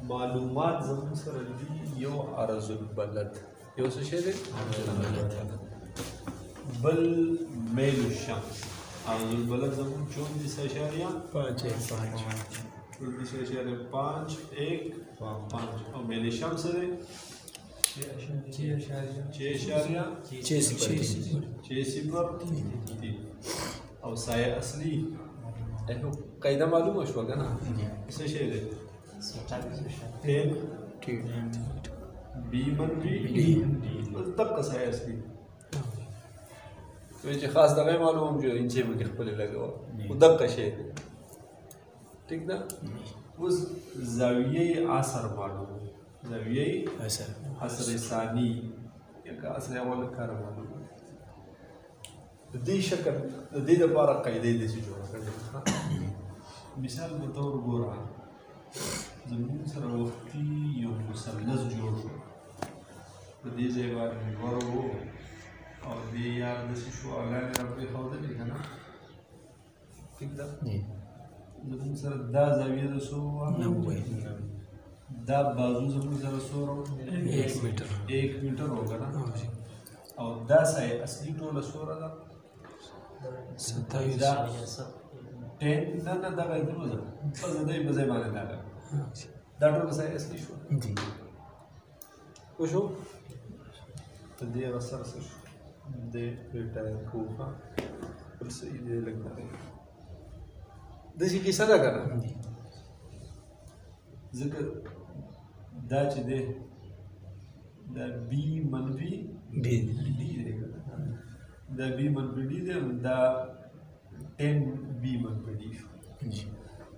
معلومات زمون سره دي یو عرض البلد یو څه شی دی بل میل الشمس عرض البلد زمون 24.5 اور میل الشمس دی 6.6 او سایه اصلی قاعده معلومه شو کنه څه شی دی 10 بی منفی ڈی دقه سایه اصلی چې خاص دغه معلوم جو انچې به خپل لګاو او دقه شی دی ٹھیک ده اوس زاویه عصر معلوم زاویه عصر ثانی یا عصر اول کار معلوم د دې شکل د دې لپاره قاعده دې چې جوړه کړل مثال په تور ګوره زموږ سره وختي یو مثلث جوړ شو په دې ځای باندې محور و او دې یار داسې شو اعلان را پرېښودلې که نه ټیک ده زموږ سره دا زاویه د څو دا بازو زموږ سره څو 1 میټر و که نه او دا سایه اصلي ټوله څومره ده 27 نه نه دغه درو ده بس د دې په ځای باندې دا ټوله سایه اصلي شو وشو په دې هغه سره څه شو د ریټایر کوفه بل څه یې دی لږ دی داسې کیسه ده که نه ځکه دا چې دی دا بي منفي ډي دی که نه دا بي منفي ډي دی دا 10 بي منفي ډي شو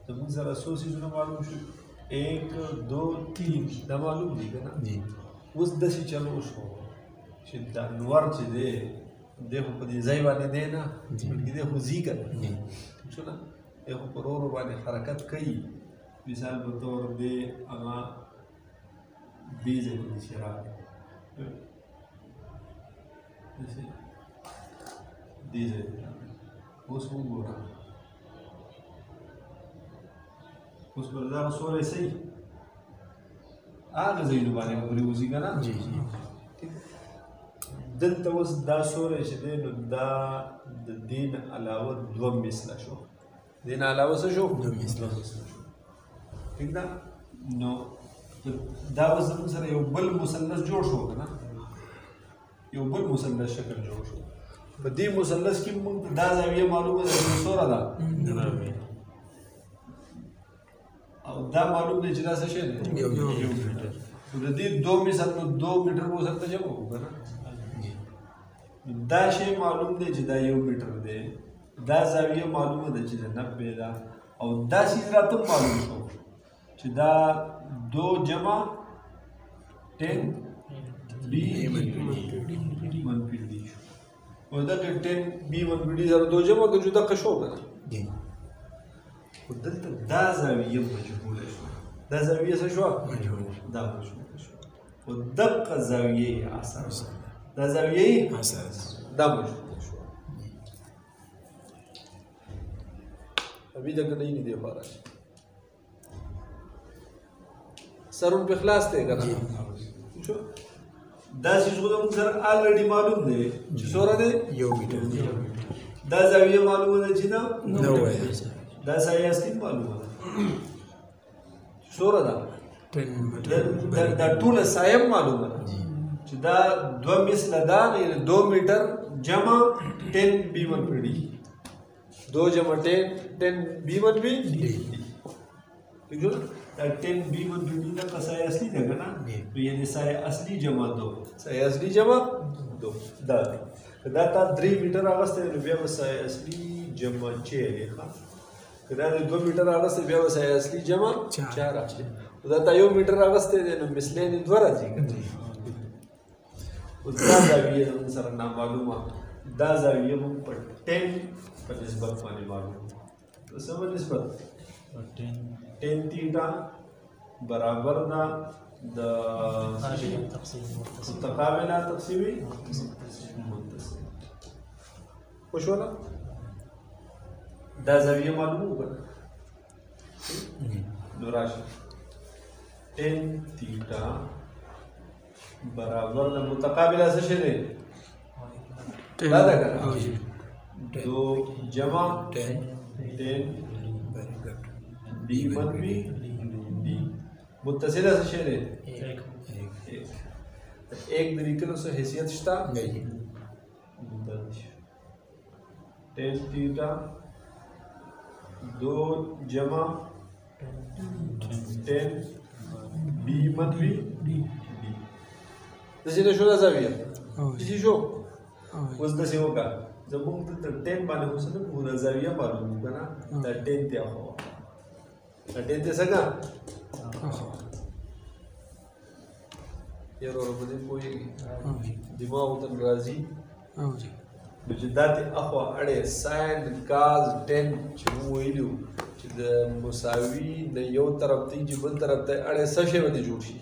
زموږ سره څو څیزونه معلوم شو 1 2 3 دا معلوم دي که نه اوس داسې چلو وشو چې دا نور چې دی دی خو په دې ځای باندې دی نه بلکې دی خو ځي که نه شو نه دی خو په ورو باندې حرکت کوي مثال په طور دی هغه دې ځای ته داسې راغی دې ځای ته راغی اوس وګوره اوس به دغه سوری صحیح هغه ځایونو باندې به پرې وځي که نه دلته اوس دا سوری چې دی نو دا د دې نه علاوه 2 مثله شو دې نه علاوه څه شو 2 مثله شو ٹھیک ده نو دا اوس زموږ سره یو بل مثلث جوړ شو که نه یو بل مثلث شکل جوړ شو په دې مثلث کې موږ دا زاویه معلومه ده چې څومره ده او دا معلوم دی چې دا څه شی دی یو میټر نو د دې 2 مثل نو 2 میټر به ورسره جمع کړو که نه دا شی معلوم دی چې دا 1 میټر دی دا زاویه معلومه ده چې د 90 ده او دا چیز راته معلوم شو چې دا 2 جمع 10 بي منفي ډي شو او دغه 10 بي منفي ډي سره 2 جمع که جدا شو که نه خو دلته دا زاویه مجهوله شوه دا زاویه څه شوه دا مجهوله شوه خو دقه زاویه یې اثر دا زاویه یې دا مجهوله شوه ابھی تک نہیں دے پا رہا سرون پہ خلاص دے گا دا چیز خود موږ سره آلریډي معلوم دی چې څومره دی 1 میټر دا زاویه معلومه ده چې دا 90 دا سایه اصلي معلومه ده څومره ده 10 دا ټوله سایه معلومه ده چې دا 2 مثله ده یعنې 2 میټر جمع 10 بي منفي ډي 2 جمع 10 بي منفي ډي ٹھیک ہے دا 10 بي منفي ډي دا سایه اصلي ده که نه نو یعنې سایه اصلي جمع 2 سایه اصلي جمع 2 دا دی دا تا 3 میټر اغوستی نو بیا به سایه اصلي جمع 6 دی که دا 2 میټر اغوستی بیا به سایه اصلي جمع 4 راشي دا تا 1 میټر اغوستی دی نو مثلین 2 راځي اوس دا زاویه زموږ سره نامعلومه دا زاویه موږ په 10 په نسبت باندې معلومه څه په نسبت 10 تیټا برابر ده د متقابله تقسیمي متصل خوشوله دا زاویه معلومه وکړه نو راشي 10 تیٹا برابر دا متقابل ایسا شے دے دا دا کرنا 2 جمع 10 بی منفی بی متصل ایسا شے دے ایک دریکن اسے حیثیت شتا 10 تیٹا 2 جمع 10 بی منفی بی دسی نے شو دا زاویہ اسی شو اس دسی ہوگا جب ہم 10 بانے ہو سکتے وہ دا زاویہ معلوم ہوگا نا دا 10 تیا ہوا دا 10 تیا سکا یہ رو مدی کوئی دماغ تن راضی بجدات اخوا اڑے سائن کاز 10 چمو ویلیو چې د مساوي د یو طرف ته چې بل طرف ته اړې څه شی باندې جوړ شي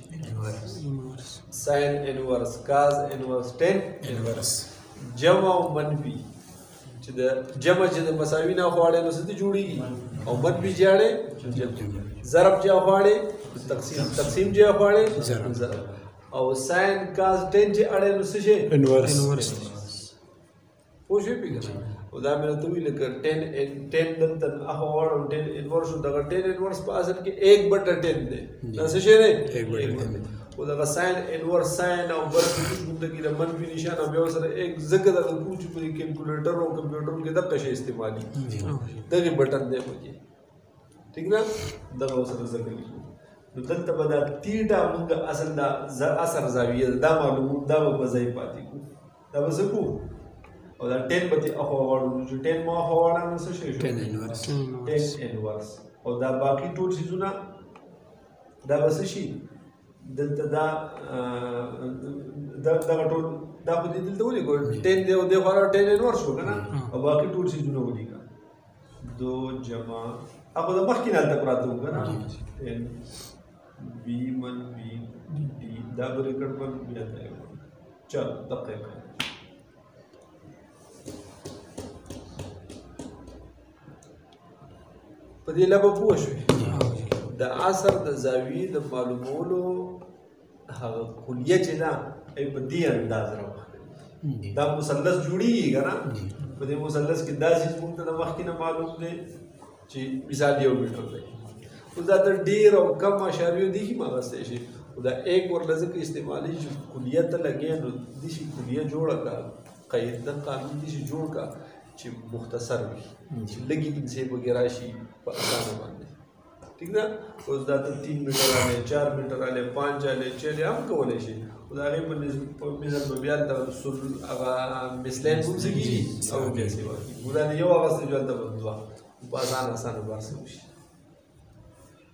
ساین انورس کاز انورس 10 انورس جمع او منفي چې د جمع چې د مساوي نه خواړې نو څه جوړیږي او منفي چې اړې ضرب چې خواړې تقسیم چې خواړې ضرب او ساین کاز 10 چې اړې نو څه شي انورس پوه شئ پیګه او دا مې ته ویل که 10 دلته هغه واړو 10 انورس دغه 10 انورس په اصل کې 1/10 دی دا څه شی دی 1/10 او دغه ساین انورس ساین او بل څه د کې منفي نشانه بیا سره ایک ذکر د کوچ په کیلکولیټر او کمپیوټر کې دغه شی استعمالي دغه بٹن دی پکې ٹھیک نه دغه سره ذکر لیکو نو دلته به دا تیټا موږ اصل دا اثر زاویه دا معلومه دا به ځای پاتې کو دا به څه کو او دا 10 بتی اخوا غواړو چې 10 ما اخوا غواړم نو څه شي 10 انورس او دا باقي ټول شیزونه دا به څه شي دلته دا ټول دا خو دې دلته ولیکو 10 دی او دې خوا 10 انورس شو که نه او باقي ټول شیزونه ولیکه 2 جمع هغه د مخکې نه هلته پراته وو که نه 10 بی منفي ډي دا به ریکړ بل بیا ته چل دقیقه په دې لپاره پوه شوې د اثر د زاویې د معلومولو هغه کلیه چې ده په دې انداز راوخلي دا مثلث جوړیږي که نه په دې مثلث کې دا چیز موږ ته د مخکې نه معلوم دی چې مثال 1 میټر دی اوس دا تر ډېر او کم اشاریو دي هم اخیستی شي خو دا ایک ورله ځکه استعمالي چې کلیه ته لګې نو داسې کلیه جوړه کړه قاعده قانون داسې جوړ کړه چې مختصر وي چې لږې انسیب وغیره شي په اسانه باندې ٹھیک ده اوس دا ته 3 میټر آلی 4 میټر آلی 5 آلی 6 هم کولی شي خو د هغې په مثل به بیا هلته هغه مثلین کوم څه کېږي او بیا سې واقعي خو دا د یو اغوستی جو هلته به دوه په اسانه بار څه وشي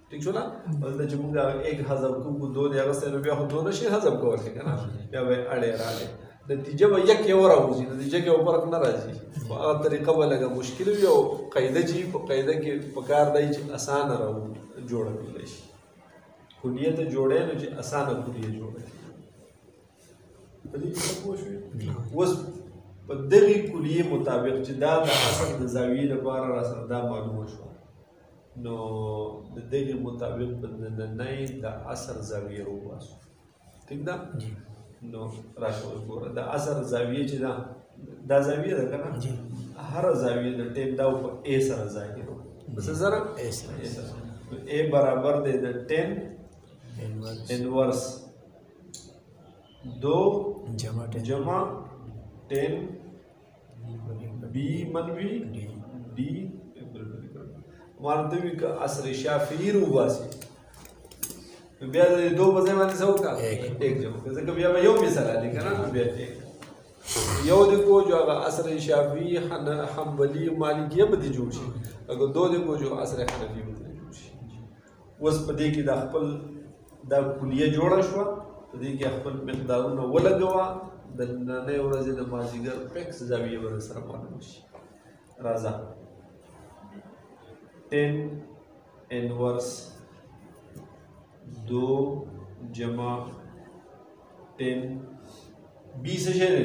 ٹھیک شو نه دلته چې موږ هغه ایک حذف کوو دو دې اغوستی نو بیا خو دو نشي حذف کولی که نه بیا به اړې راغلی نتیجه به یک یو راوځي نتیجه کې به فرق نه راځي خو هغه طریقه به لږه مشکل وي او قاعده چې په قاعده کې پکار دی چې اسانه جوړه کړلی شي کلیه ته جوړی نو چې اسانه کلیه جوړه کړي په دې کې پوه شوې اوس په دغې کلیې مطابق چې دا د اصل د زاویې لپاره را سره دا معلومه شوه نو د دغې مطابق په نننۍ د اثر زاویې راوباسو ټیک ده نو راشه اوس ګوره د اثر زاویې چې ده دا زاویه ده که نه هره زاویه د ټیم دا په ا سره ظاهر وو څه سره ا سره ا برابر دی د 10 انورس 2 جمع 10 بی منفي ډي مانته وی که اثر شافعي روباسي بیا د دو په ځای باندې څه وکړه ایک جمع ځکه بیا به یو مثال علی که نه بیا ایک یو د کو جو هغه اثر شافعي حنبلي مالکیه به دې جوړ شي اگر دو د کو جو اثر حنفي به دې جوړ شي اوس په دې کې د خپل دا کلیه جوړه شوه په دې کې خپل مقدارونه ولګوه د نننۍ ورځې د مازدیګر فکس زاویې به سره معلوم شي راځه 10 انورس 2 جمع 10 بی سے شہر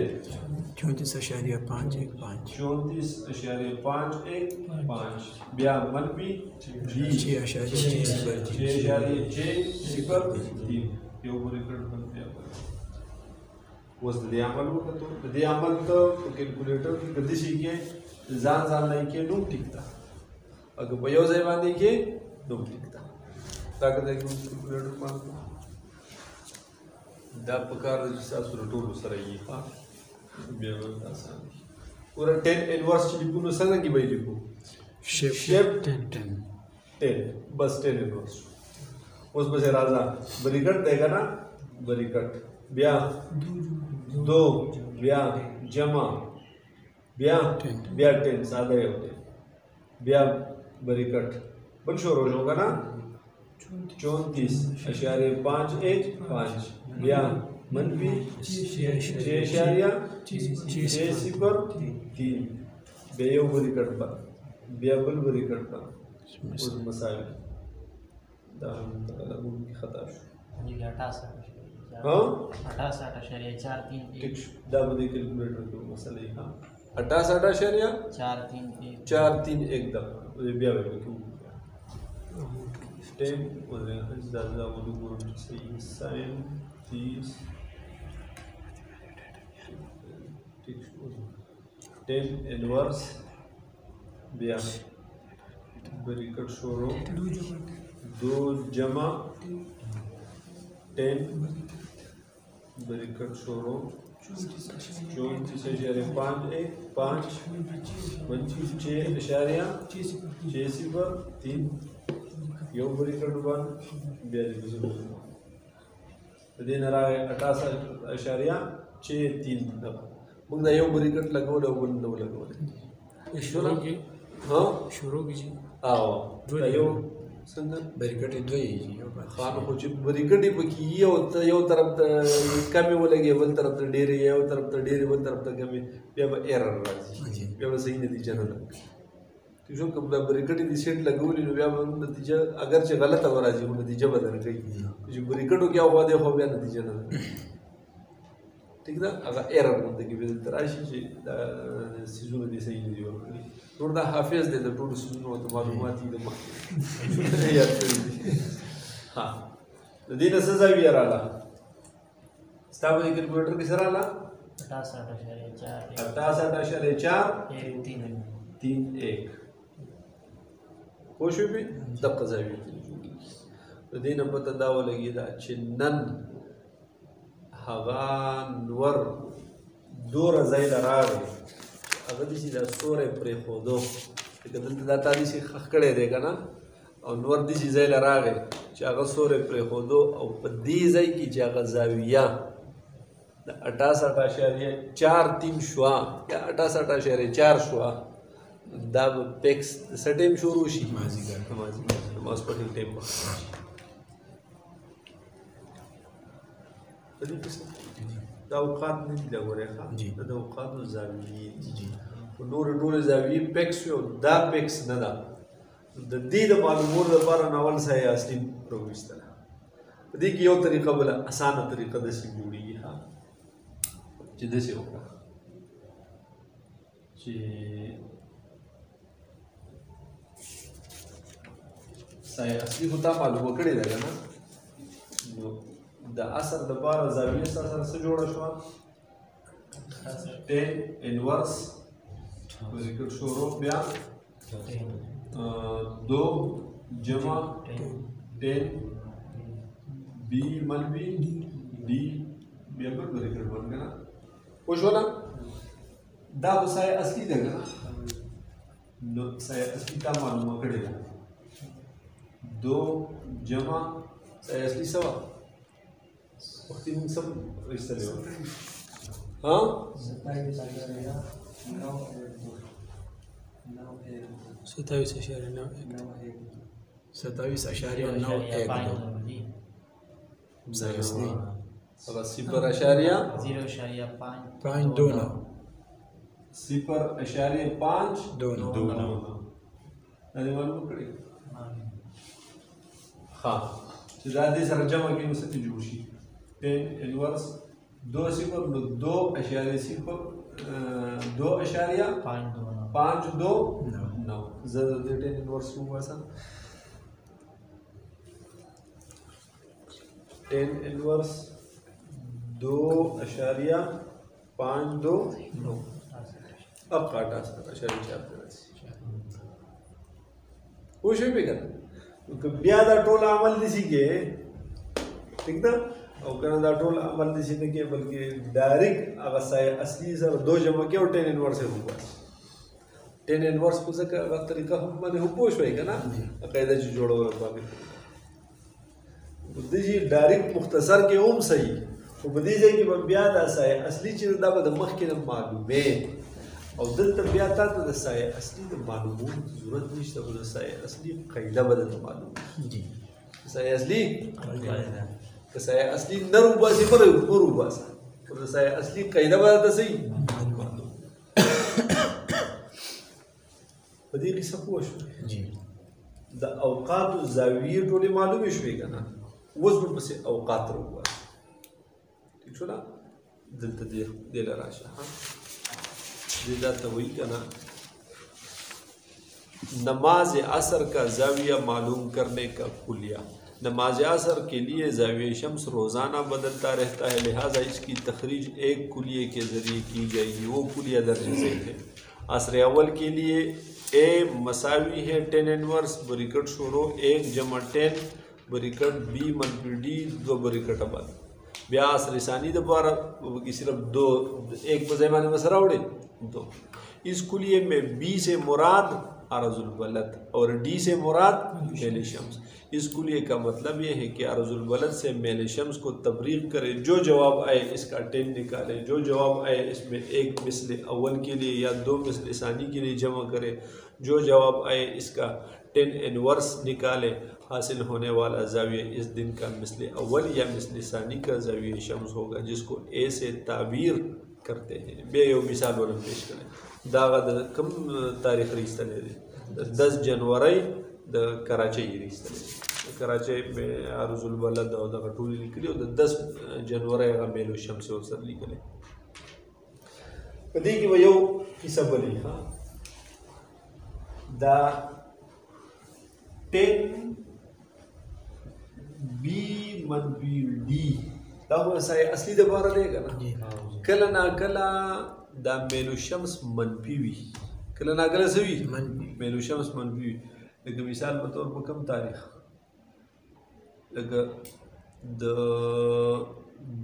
34.515 34.515 بیا منفی بی 6.603 یو بری کړ بیا اوس د دې عمل وکړو د دې عمل ته په کیلکولیټر کې کدي شي کې ځان نه کې نو ټیک تا اګه په یو ځای باندې کې نو ټیک تا دا کله کیلکولیټر باندې دا په کار د تاسو ټول سره یې ها بیا ورته آسان اور 10 انورس چې لیکو څنګه کې به لیکو شیفت 10 بس 10 انورس اوس به راځه بریکټ دی کنه بریکټ بیا 2 بیا جمع بیا 10 ساده یو دی بیا بریکټ بل شروع شو کنه 34.515 بیا منفی 6.603 بیا یو بریکټ پر بیا بل بریکټ پر اوس مسائل دا هم لګون خطا شو ہاں 68.431 دا به د کیلکولیټر کې مسئله ها 68.431 دا بیا به کوو ٹیم دا ولګو صحیح ساين 30 10 انورس بیا بریکٹ شروع 2 جمع 10 بریکٹ شروع 34.515 6.603 یو بریکٹ بان بیا دې دې نه راغی 68.63 موږ دا یو بریکٹ لګول او بل نو لګول شروع کی ها شروع کی او دا یو څنګه بریکٹ دوی یو خان خو چې بریکٹ په کې یو طرف ته کمی ولګي بل طرف ته ډېری یو طرف ته ډېری بل طرف ته کمی بیا به ایرر راځي بیا به صحیح نتیجه نه راځي چې کوم بریکٹ دې سیټ لګولې نو بیا به نتیجه اگر چې غلطه ورځي نو نتیجه بدل کوي چې بریکټو کې هوا دی خو بیا نتیجه نه ٹھیک ده هغه ایرر باندې کې به تراشي چې دا سيزونه دې صحیح نه دی ورکړي نور دا حافظ دې د ټول سيزونو او معلومات دې یاد کړی ها د دې نه څه زاویه رااله ستاسو د کیلکولیټر کې سره رااله 68.431 خوشو به دقه زاویه د دې نه پته دا ولګي دا چې نن هغه نور دوره ځای راغی هغه دې چې دا سورې پرې خودو که دلته دا تا دې چې خښ کړی دی که نه او نور دې چې ځای راغی چې هغه سورې پرې خودو او په دې ځای کې چې هغه زاویه د 68.43 شوه یا 68.4 شوه دا به پیکس څه ټایم شروع شي ماسپټین ټایم دا اوقات نه دي دا ګورې ښه دا اوقاتو زاویې دي نورې ټولې زاویې پیکس وي او دا پیکس نه ده د دې د معلومولو لپاره ناول سایه اصلي راویستله په دې کې یو طریقه بله اسانه طریقه داسې جوړېږي ښه چې داسې وکړه چې سایه اصلي خو تا معلومه کړې ده که نه نو د اثر د پاره زاویه سره څه جوړه شوه 10 انورس بریکټ شروع بیا 2 جمع 10 بی منفی ڈی بیا بل بریکټ بن کنه خو شو نه دا خو سایه اصلي ده که نه نو سایه اصلي تا معلومه کړې ده 2 جمع سایه اصلي څه وه وقتی موږ سم ایستلی وو ها 10 انورس 2.529 زر د ټین انورس وباسه 10 انورس 2.529 اب کاٹا سکتا اشاری چاپ درسی پوچھو بھی کرنا بیا دا ټول عمل دسی کے ٹھیک دا او کنه دا ټول عمل دسی نه کې بلکې ډایرکټ هغه سایه اصلي سره 2 جمع کې او 10 انورس هو بس 10 انورس په څه هغه طریقه هم باندې هو پوښوي کنه قاعده چې جوړول باندې د دې ډایرکټ مختصر کې هم صحیح او په دې ځای کې بیا دا سایه اصلي چې دا به د مخ کې معلومه او دلته بیا تاسو د سایه اصلي د معلومات ضرورت نشته او د سایه اصلي قاعده به د معلومه دي سایه اصلي قاعده که سایه اصلي نه روباسي پر روباسه پر سایه اصلي قاعده به د صحیح په دې کې څه پوه شو جی د اوقات زاویه ټولې معلومه شوې کنه اوس به پسې اوقات روباسه ٹھیک شو نه دلته دې راشه دیدہ توئی کنا نماز عصر کا زاویہ معلوم کرنے کا کلیہ نماز عصر کے لیے زاویہ شمس روزانہ بدلتا رہتا ہے لہٰذا اس کی تخریج ایک کلیے کے ذریعے کی جائے گی وہ کلیہ درجے سے ہے عصر اول کے لیے اے مساوی ہے 10 انورس بریکٹ شروع 1 جمع 10 بریکٹ بی منفی ڈی 2 بریکٹ ابد بیا عصر ثانی دوبارہ صرف 2 ایک بزیمانے میں سراوڑے 2 اس کلیے میں بی سے مراد عرض البلد اور ڈی سے مراد میل شمس اس کلیے کا مطلب یہ ہے کہ عرض البلد سے میل شمس کو تبریغ کرے جو جواب آئے اس کا 10 نکالے جو جواب آئے اس میں 1 مثل اول کے لیے یا 2 مثل ثانی کے لیے جمع کرے جو جواب آئے اس کا 10 انورس نکالے حاصل ہونے والا زاویہ اس دن کا مثل اول یا مثل ثانی کا زاویہ شمس ہوگا جس کو اے سے تعبیر کرتے ہیں بے یو مثال ولم پیش کریں داغه د کم تاریخ ریستلې دي 10 جنوري د کراچۍ ریستلې کراچۍ په عرض البلد او د ټول لیکلي او د 10 جنوري هغه میلو شمس او سر لیکلي په دې کې یو حساب ولې ها دا 10 بی منفی ڈی دا خو سایه اصلي د باره دی کنه کله نا کله دا میلو شمس منفی وي کله نا کله څه وي میلو شمس منفی وي لکه مثال په طور په کم تاریخ لکه د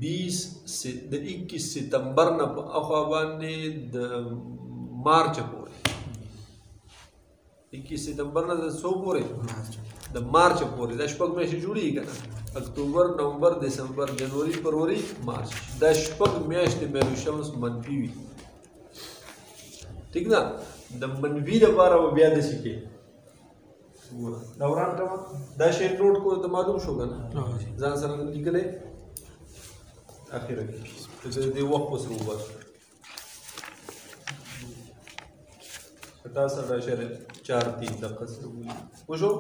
21 ستمبر نه په اخوا باندې د مارچ پورې 21 ستمبر نه د څو پورې د مارچ پورې دا شپږ میاشتې جوړیږي کنه اکتوبر نومبر دسمبر جنوری فروری مارچ دا شپږ میاشتې میلو شمس منفی وي ٹھیک ده د منفي لپاره بیا د سکے دوران ته دا شی نوٹ کو ته معلوم شو کنه ځان سره لیکلې اخیره کې دې وخت اوس وباسو 17.4 دقیقه سره وشو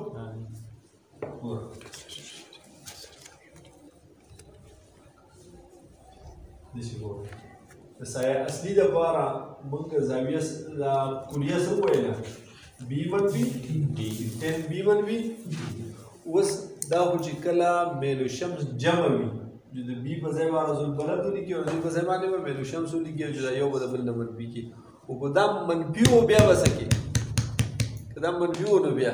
دسی ګور د سایه اصلي لپاره موږ زاویه کلیه څه وایله بی منفي ډي 10 بی منفي اوس دا خو چې کله میلو شمس جمع وي د بی په ځای باندې عرض البلد ولیکي او د په ځای باندې میلو شمس ولیکي چې دا یو به د بل نه منفي کي او که دا منفي و بیا به څه کي که دا منفي و نو بیا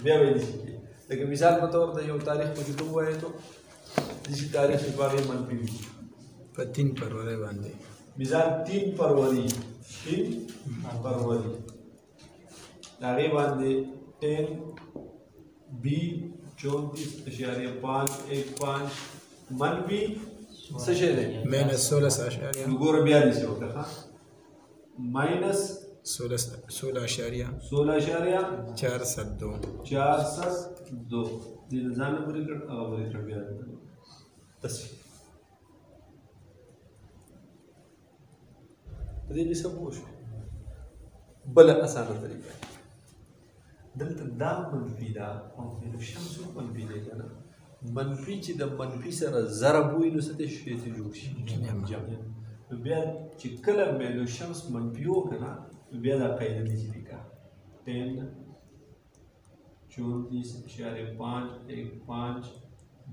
به داسې کي لکه مثال په طور ته یو تاریخ په چې ته ووایې تو داسې تاریخ لپاره منفي وي په 3 فروری باندې مثال 3 فروری د هغې باندې 10 بی 34.515 منفي څه شی دی ماینس 16 نو ګوره بیا داسې وکړه ماینس 16.402 دې ځان پورې کړ هغه پورې کړ بیا داسې په دې کې څه پوه شو بله اسانه طریقه دلته دا منفي ده او میلو شمس هم منفي دی که نه منفي چې د منفي سره ضرب وي نو څه شي ته جوړ شي جمع. نو بیا چې کله میلو شمس منفي وکړه نو بیا دا قاعده دې لیکه 10 34.515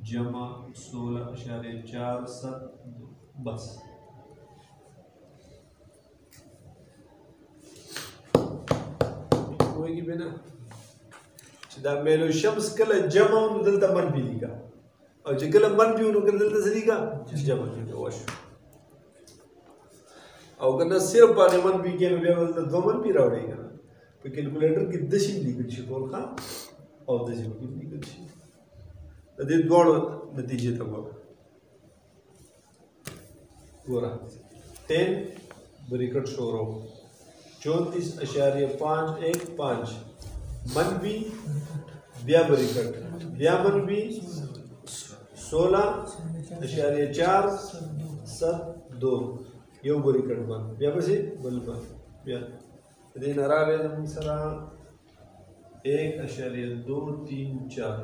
جمع 16.47 بس. کوئی بنا چې دا میلو شمس کله جمع نو دلته منفي لیکه او چې کله منفي نو کله دلته څه لیکه جمع لیکه وشو. او کنه صرف باندې منفي کې نو بیا دلته دوه منفي راوړي کنه په کیلکولیټر کې دشي لیکل شي ټول ښه او دشي لیکل شي د دې دوه نتیجې ته ګوره 10 بریکټ شروع 34.515 منفي بیا بریکټ بیا منفي 16.472 یو بریکټ باندې بیا پسې بل باندې بیا دې نه راغلی زموږ سره 1.234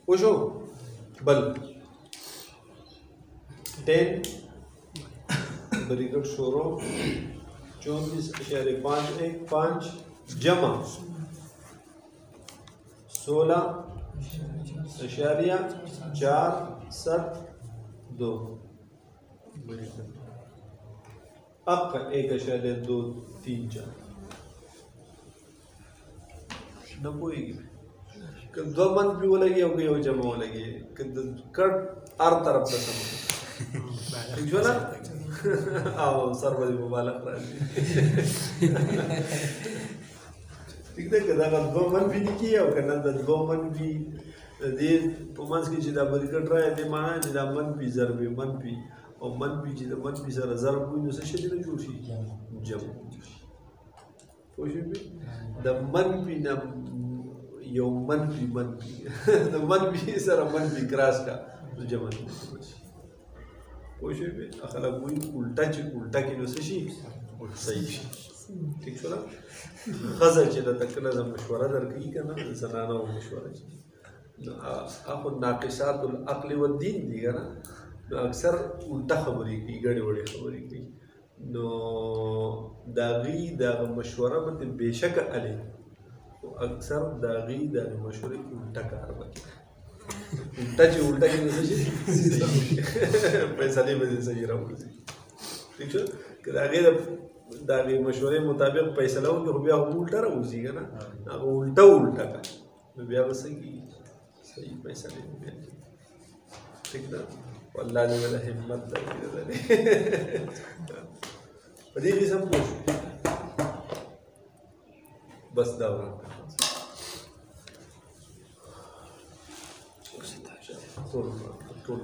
وشو بل 10 بریکټ شروع 34.515 جمع 16.472 اپکو 1.234 نه پوهېږي که دوه منفي ولګي او که یو جمع ولګي که د کټ هر طرف ته سم ٹھیک شو نه او سر باندې مبالغ راځي ٹھیک ده که دغه دوه منفي لیکي او که نه د دوه منفي د دې په منځ کې چې دا بریکټ راغی دې معنا چې دا منفي ضرب منفي او منفي چې د منفي سره ضرب وي نو څه شی نه جوړ شي جمع پوه شوې د منفي نه یو منفي د منفي سره منفي کراس کا نو جمع نه شي پوه شوې خلک وایي الټه چې الټه کې نو څه شي صحیح شي ٹھیک شو نه ښځه چې درته کله د مشوره درکوي که نه د زنانه او مشوره چې نو هغه ناقصات العقل والدین دي که نه نو اکثر الټه خبرې کوي ګډې وړې خبرې کوي نو د هغې دغه مشوره به دې بېشکه الې خو اکثر د هغې دغه مشورې کې الټه کار به کوي الټه چې الټه کې نو څه شي فیصلې به دې صحیح راوځي ٹھیک شو که د هغې د هغې مشورې مطابق فیصله وکړي خو بیا خو الټه راوځي که نه هغه الټه که نو بیا به څه کېږي صحیح فیصلې به بیا کېږي ٹھیک ده والله دې ولا همت درکړي په دې قسم پوه شو بس دا ورته ټول